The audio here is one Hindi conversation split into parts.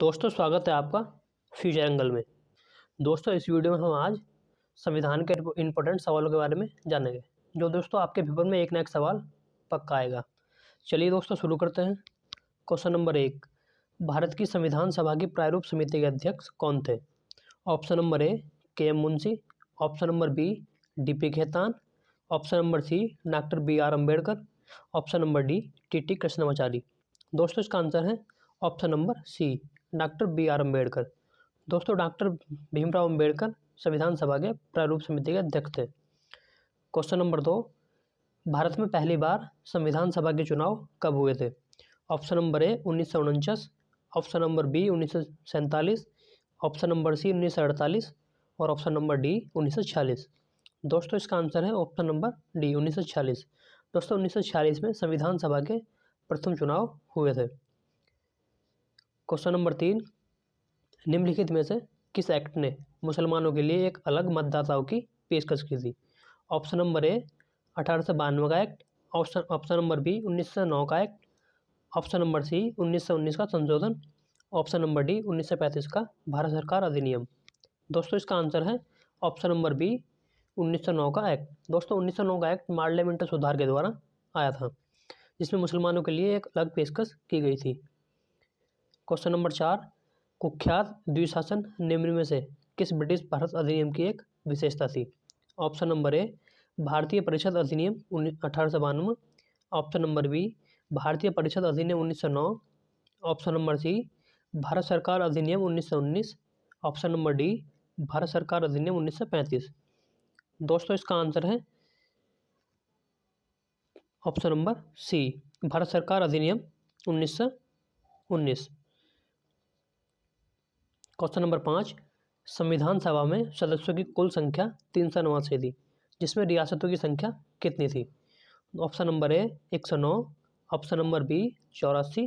दोस्तों स्वागत है आपका फ्यूचर एंगल में। दोस्तों इस वीडियो में हम आज संविधान के इम्पोर्टेंट सवालों के बारे में जानेंगे, जो दोस्तों आपके पेपर में एक ना एक सवाल पक्का आएगा। चलिए दोस्तों शुरू करते हैं। क्वेश्चन नंबर 1, भारत की संविधान सभा की प्रारूप समिति के अध्यक्ष कौन थे? Option number A K M. Munshi, option number B D P. Khetan, option number C doctor B R. Ambedkar, option number D T T. Krishnamachari. दोस्तों इसका आंसर है option number C doctor B R. Ambedkar. दोस्तों डॉक्टर भीमराव अम्बेडकर संविधान सभा के प्रारूप समिति के अध्यक्ष थे। क्वेश्चन नंबर 2, भारत में पहली बार संविधान सभा के चुनाव कब हुए थे? Option number A 1949, option number B 1947, option number C 1948 और ऑप्शन नंबर डी 1946। दोस्तों इसका आंसर है ऑप्शन नंबर डी 1946। दोस्तों 1946 में संविधान सभा के प्रथम चुनाव हुए थे। क्वेश्चन नंबर 3, निम्नलिखित में से किस एक्ट ने मुसलमानों के लिए एक अलग मतदाताओं की पेशकश की थी? ऑप्शन नंबर ए 1892 का एक्ट, ऑप्शन नंबर बी 1909 का एक्ट, ऑप्शन नंबर सी 1919 का संशोधन, ऑप्शन नंबर डी 1935 का भारत सरकार अधिनियम। दोस्तों इसका आंसर है ऑप्शन नंबर बी 1909 का एक्ट। दोस्तों 1909 का एक्ट पार्लियामेंट सुधार के द्वारा आया था, जिसमें मुसलमानों के लिए एक अलग पेशकश की गई थी। क्वेश्चन नंबर 4, कुख्यात द्विशासन निम्न में से किस ब्रिटिश भारत अधिनियम की एक विशेषता थी? ऑप्शन नंबर ए भारतीय परिषद अधिनियम 1892, ऑप्शन नंबर बी भारतीय परिषद अधिनियम 1909, ऑप्शन नंबर सी भारत सरकार अधिनियम 1919, ऑप्शन नंबर डी भारत सरकार अधिनियम 1935। दोस्तों इसका आंसर है ऑप्शन नंबर सी भारत सरकार अधिनियम 1919। क्वेश्चन नंबर 5, संविधान सभा में सदस्यों की कुल संख्या 389 थी, जिसमें रियासतों की संख्या कितनी थी? Option number A 109, option number B 84,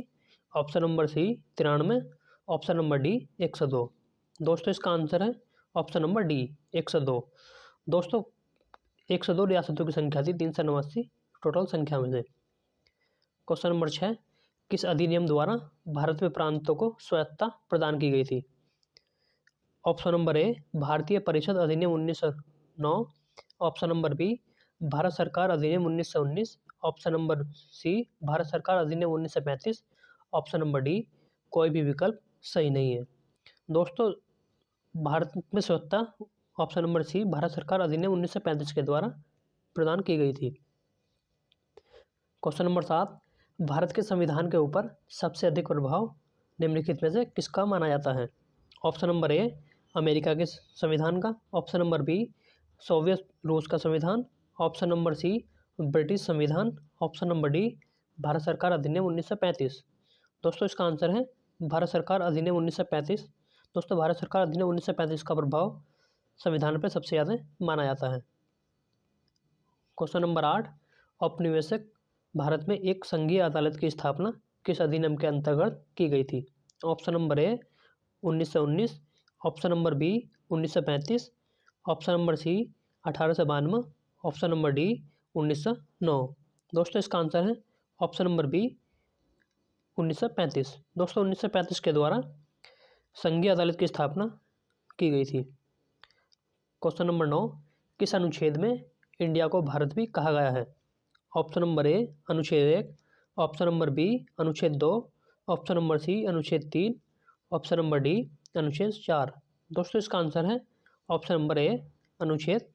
option number C 93, option number D 102। दोस्तों इसका आंसर है ऑप्शन नंबर डी 102। दोस्तों 102 रियासतों की संख्या थी 389 टोटल संख्या में से। क्वेश्चन नंबर 6, किस अधिनियम द्वारा भारत में प्रांतों को स्वायत्तता प्रदान की गई थी? ऑप्शन नंबर ए भारतीय परिषद अधिनियम 1909, ऑप्शन नंबर बी भारत सरकार अधिनियम 1919, ऑप्शन नंबर सी भारत सरकार अधिनियम 1935, ऑप्शन नंबर डी कोई भी विकल्प सही नहीं है। दोस्तों भारत में स्वायत्तता ऑप्शन नंबर सी भारत सरकार अधिनियम 1935 के द्वारा प्रदान की गई थी। क्वेश्चन नंबर 7, भारत के संविधान के ऊपर सबसे अधिक प्रभाव निम्नलिखित में से किसका माना जाता है? ऑप्शन नंबर ए अमेरिका के संविधान का, ऑप्शन नंबर बी सोवियत रूस का संविधान, ऑप्शन नंबर सी ब्रिटिश संविधान, ऑप्शन नंबर डी भारत सरकार अधिनियम 1935। दोस्तों इसका आंसर है भारत सरकार अधिनियम 1935। दोस्तों भारत सरकार अधिनियम 1935 का प्रभाव संविधान पर सबसे ज़्यादा माना जाता है। क्वेश्चन नंबर 8, औपनिवेशिक भारत में एक संघीय अदालत की स्थापना किस अधिनियम के अंतर्गत की गई थी? Option number A 1919, option number B 1935, option number C 1892, option number D 1909। दोस्तों इसका आंसर है ऑप्शन नंबर बी 1935। दोस्तों 1935 के द्वारा संघीय अदालत की स्थापना की गई थी। क्वेश्चन नंबर 9, किस अनुच्छेद में इंडिया को भारत भी कहा गया है? ऑप्शन नंबर ए अनुच्छेद 1, ऑप्शन नंबर बी अनुच्छेद 2, ऑप्शन नंबर सी अनुच्छेद 3, ऑप्शन नंबर डी अनुच्छेद 4। दोस्तों इसका आंसर है ऑप्शन नंबर ए अनुच्छेद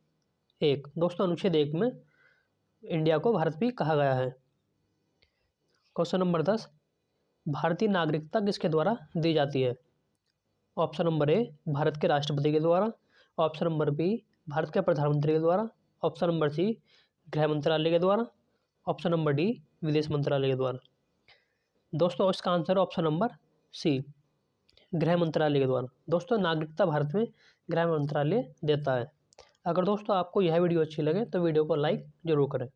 1। दोस्तों अनुच्छेद 1 में इंडिया को भारत भी कहा गया है। क्वेश्चन नंबर 10, भारतीय नागरिकता किसके द्वारा दी जाती है? ऑप्शन नंबर ए भारत के राष्ट्रपति के द्वारा, ऑप्शन नंबर बी भारत के प्रधानमंत्री के द्वारा, ऑप्शन नंबर सी गृह मंत्रालय के द्वारा, ऑप्शन नंबर डी विदेश मंत्रालय के द्वारा। दोस्तों इसका आंसर है ऑप्शन नंबर सी गृह मंत्रालय के द्वारा। दोस्तों नागरिकता भारत में गृह मंत्रालय देता है। अगर दोस्तों आपको यह वीडियो अच्छी लगे तो वीडियो को लाइक जरूर करें।